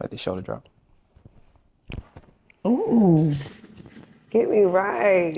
Let the shoulder drop. Ooh, get me right.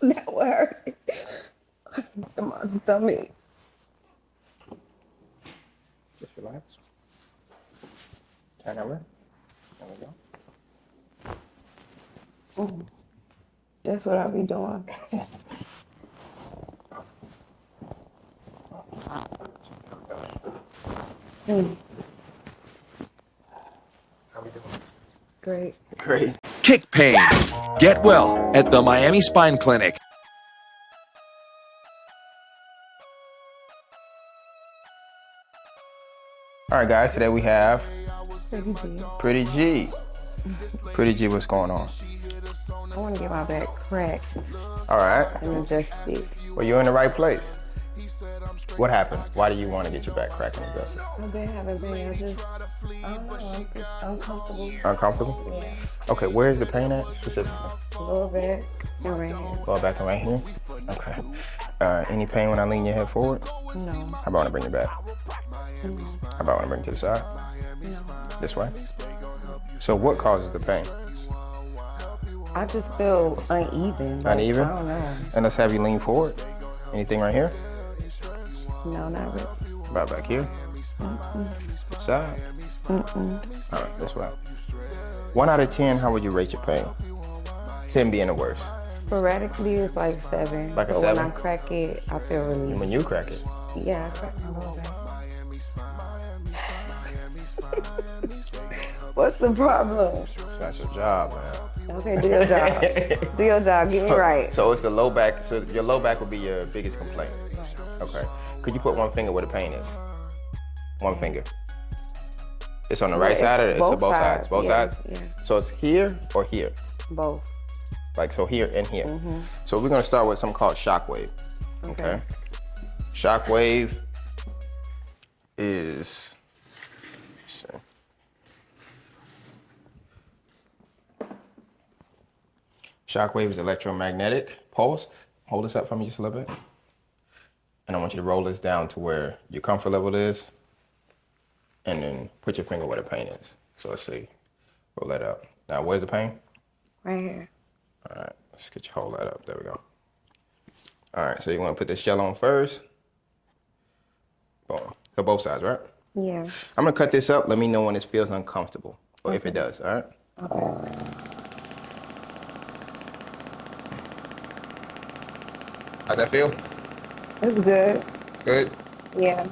That would hurt. In my stomach. Just relax. Turn over. There we go. Ooh, that's what I be doing. How we doing? Great. Great. Kick pain. Get well at the Miami Spine Clinic. All right, guys. Today we have Pretty G. Pretty G. Pretty G, what's going on? I want to get my back cracked All right. and adjusted. Well, you're in the right place. What happened? Why do you want to get your back cracked and adjusted? I've been having pain. I don't know. I'm just uncomfortable. Uncomfortable? Yeah. Okay, where's the pain at specifically? Lower back and right here. Lower back and right here? Okay. Any pain when I lean your head forward? No. How about when I bring it back? No. How about when I bring it to the side? No. This way? So what causes the pain? I just feel uneven. Like, Uneven? I don't know. And let's have you lean forward. Anything right here? No, not really. About back here? Side? All right, this way. 1 out of 10, how would you rate your pain? 10 being the worst. Sporadically, it's like 7. Like a but 7? when I crack it, I feel relief. When you crack it? Yeah, I crack my lower back. What's the problem? It's not your job, man. Okay, do your job. Do your job. Get me right. So it's the low back. So your low back would be your biggest complaint. Okay. Could you put one finger where the pain is? One finger. It's on the right side or it's on both sides? Both sides? Yeah. So it's here or here? Both. Like, so here and here. So we're gonna start with something called shock wave. Okay. Shock wave is, let's see. Shock wave is electromagnetic pulse. Hold this up for me just a little bit. And I want you to roll this down to where your comfort level is. And then put your finger where the pain is. So let's see. Roll that up. Now, where's the pain? Right here. All right, let's get you hold that up. There we go. All right, so you want to put this gel on first. Boom. So both sides, right? Yeah. I'm gonna cut this up. Let me know when it feels uncomfortable, or if it does. All right. Okay. How'd that feel? It's good. Good. Yeah.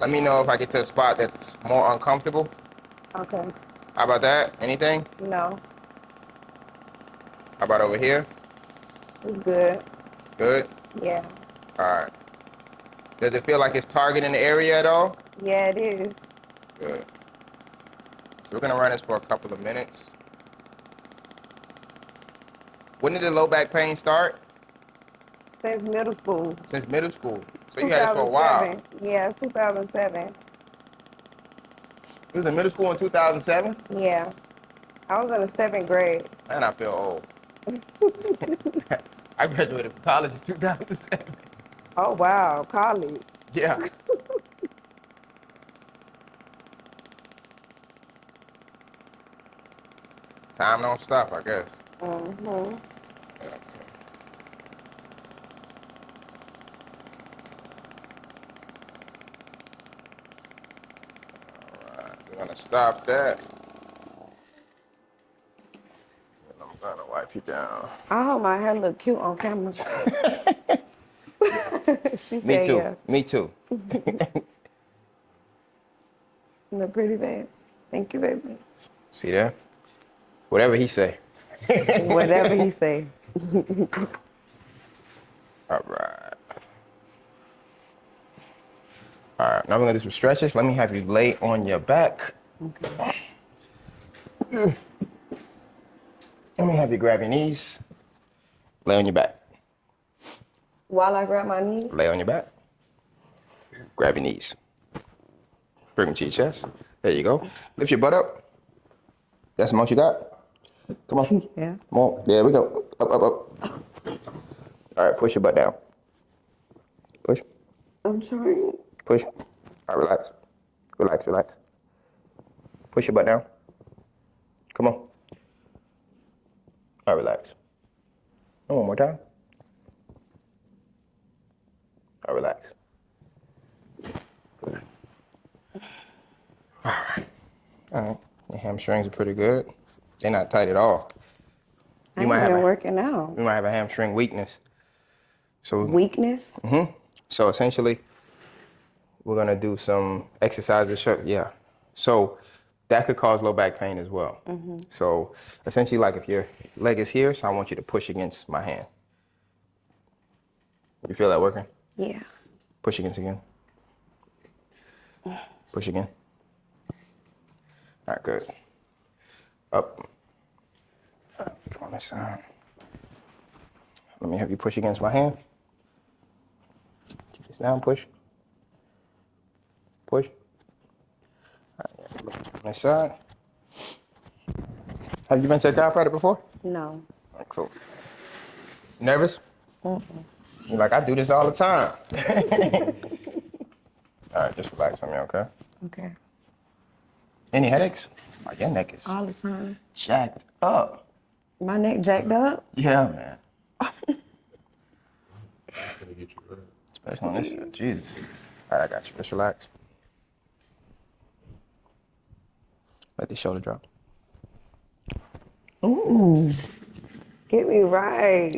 Let me know if I get to a spot that's more uncomfortable. Okay. How about that? Anything? No. How about over here? It's good. Good. Yeah. All right. Does it feel like it's targeting the area at all? Yeah, it is. Good. So we're gonna run this for a couple of minutes. When did the low back pain start? Since middle school. Since middle school. So you had it for a while. Yeah, 2007. You was in middle school in 2007? Yeah. I was in the 7th grade. Man, I feel old. I graduated from college in 2007. Oh, wow. College. Yeah. Time don't stop, I guess. Mm-hmm. Okay. We're gonna stop that. And I'm gonna wipe you down. I hope my hair look cute on camera. She Me said, too. yeah. Me too. You look pretty bad. Thank you, baby. See that? Whatever he say. Whatever he say. All right. All right, now we're gonna do some stretches. Let me have you lay on your back. Okay. Let me have you grab your knees. Lay on your back. While I grab my knees? Lay on your back. Grab your knees. Bring them to your chest. There you go. Lift your butt up. That's the most you got. Come on. Yeah. Come on. There we go. Up, up, up. All right, push your butt down. Push. I'm trying. Push. All right, relax. Relax, relax. Push your butt down. Come on. All right, relax. And one more time. All right, relax. Good. All right. All right. Your hamstrings are pretty good. They're not tight at all. I ain't been working out. You might have a hamstring weakness. So Weakness? So essentially, we're gonna do some exercises. Yeah. So that could cause low back pain as well. So essentially, like if your leg is here, so I want you to push against my hand. You feel that working? Yeah. Push against again. Push again. All right, good. Up. Come on this side. Let me have you push against my hand. Keep this down, push. Push. All right, yes, look on this side. Have you been to a chiropractor before? No. All right, cool. Nervous? You're like, I do this all the time. All right, just relax for me, okay? Okay. Any headaches? Oh, your neck is All the time. jacked up. My neck jacked up? Yeah, man. Especially on this side. Jesus. All right, I got you. Just relax. Let the shoulder drop. Ooh. Get me right.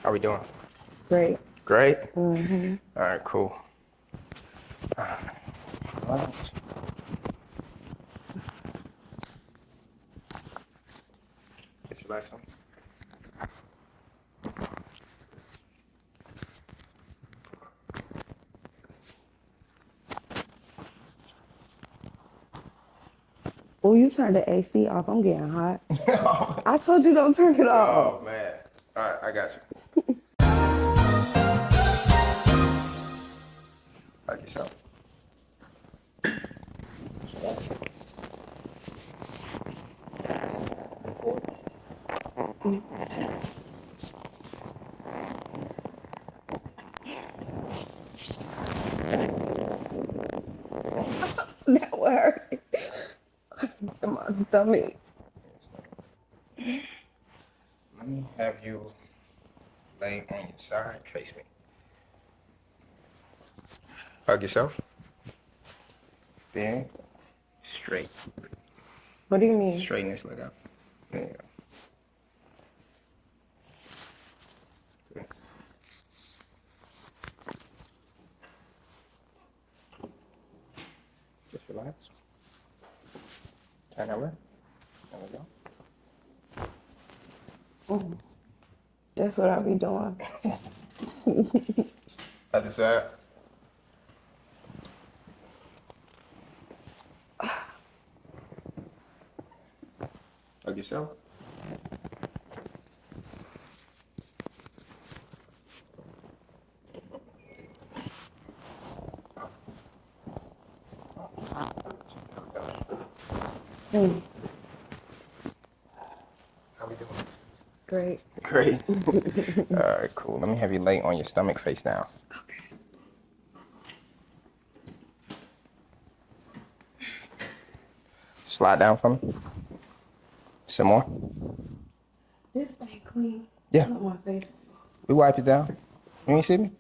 How we doing? Great. Great? All right, cool. All right. Relax. Just relax on. Oh, you turned the AC off. I'm getting hot. I told you don't turn it off. Oh, man. All right, I got you. Like yourself. That would hurt. To my stomach. Let me have you lay on your side. Face me. Hug yourself. Bend. Straight. What do you mean? Straighten this leg out. There you go. Good. Just relax. Turn over. There we go. That's what I'll be doing. Other side. Hug yourself. How we doing? Great. Great. All right, cool. Let me have you lay on your stomach face down. Okay. Slide down for me. Some more. This thing clean. Yeah. Not my face. We wipe it down. You ain't see me?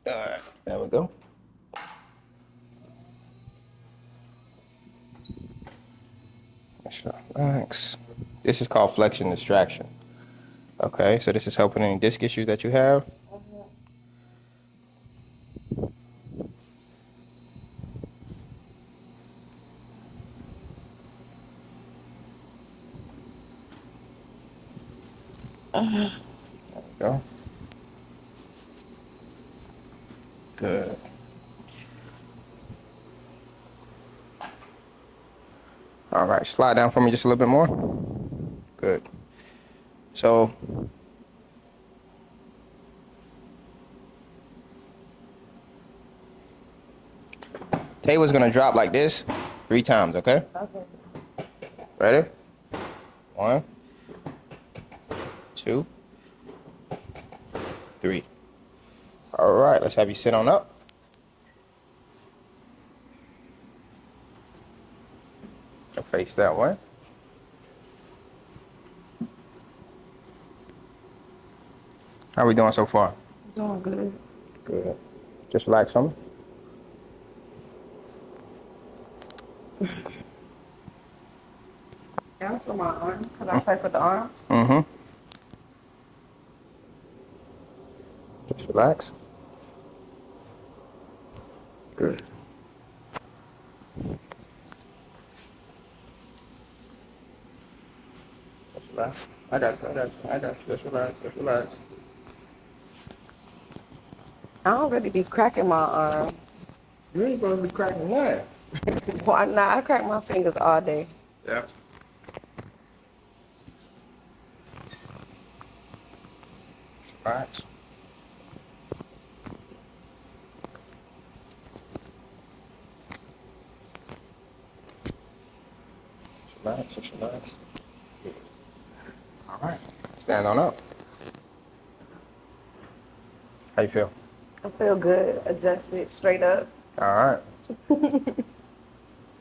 All right, there we go. Just relax. This is called flexion distraction. Okay, so this is helping any disc issues that you have. There we go. Good. All right, slide down for me just a little bit more. Good. So, table's gonna drop like this 3 times, okay? Okay. Ready? 1, 2, 3. All right, let's have you sit on up. Face that way. How we doing so far? Doing good. Good. Just relax on me. Down for my arm, because I play with the arm. Mm-hmm. Just relax. Good. Just relax. I got you. Just relax. I don't really be cracking my arm. You ain't supposed to be cracking that. Why not? I crack my fingers all day. Yeah. Just relax. Just relax. All right. Stand on up. How you feel? I feel good, adjusted, straight up. All right.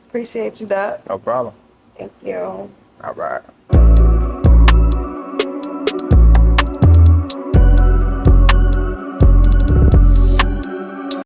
Appreciate you, Doc. No problem. Thank you. All right.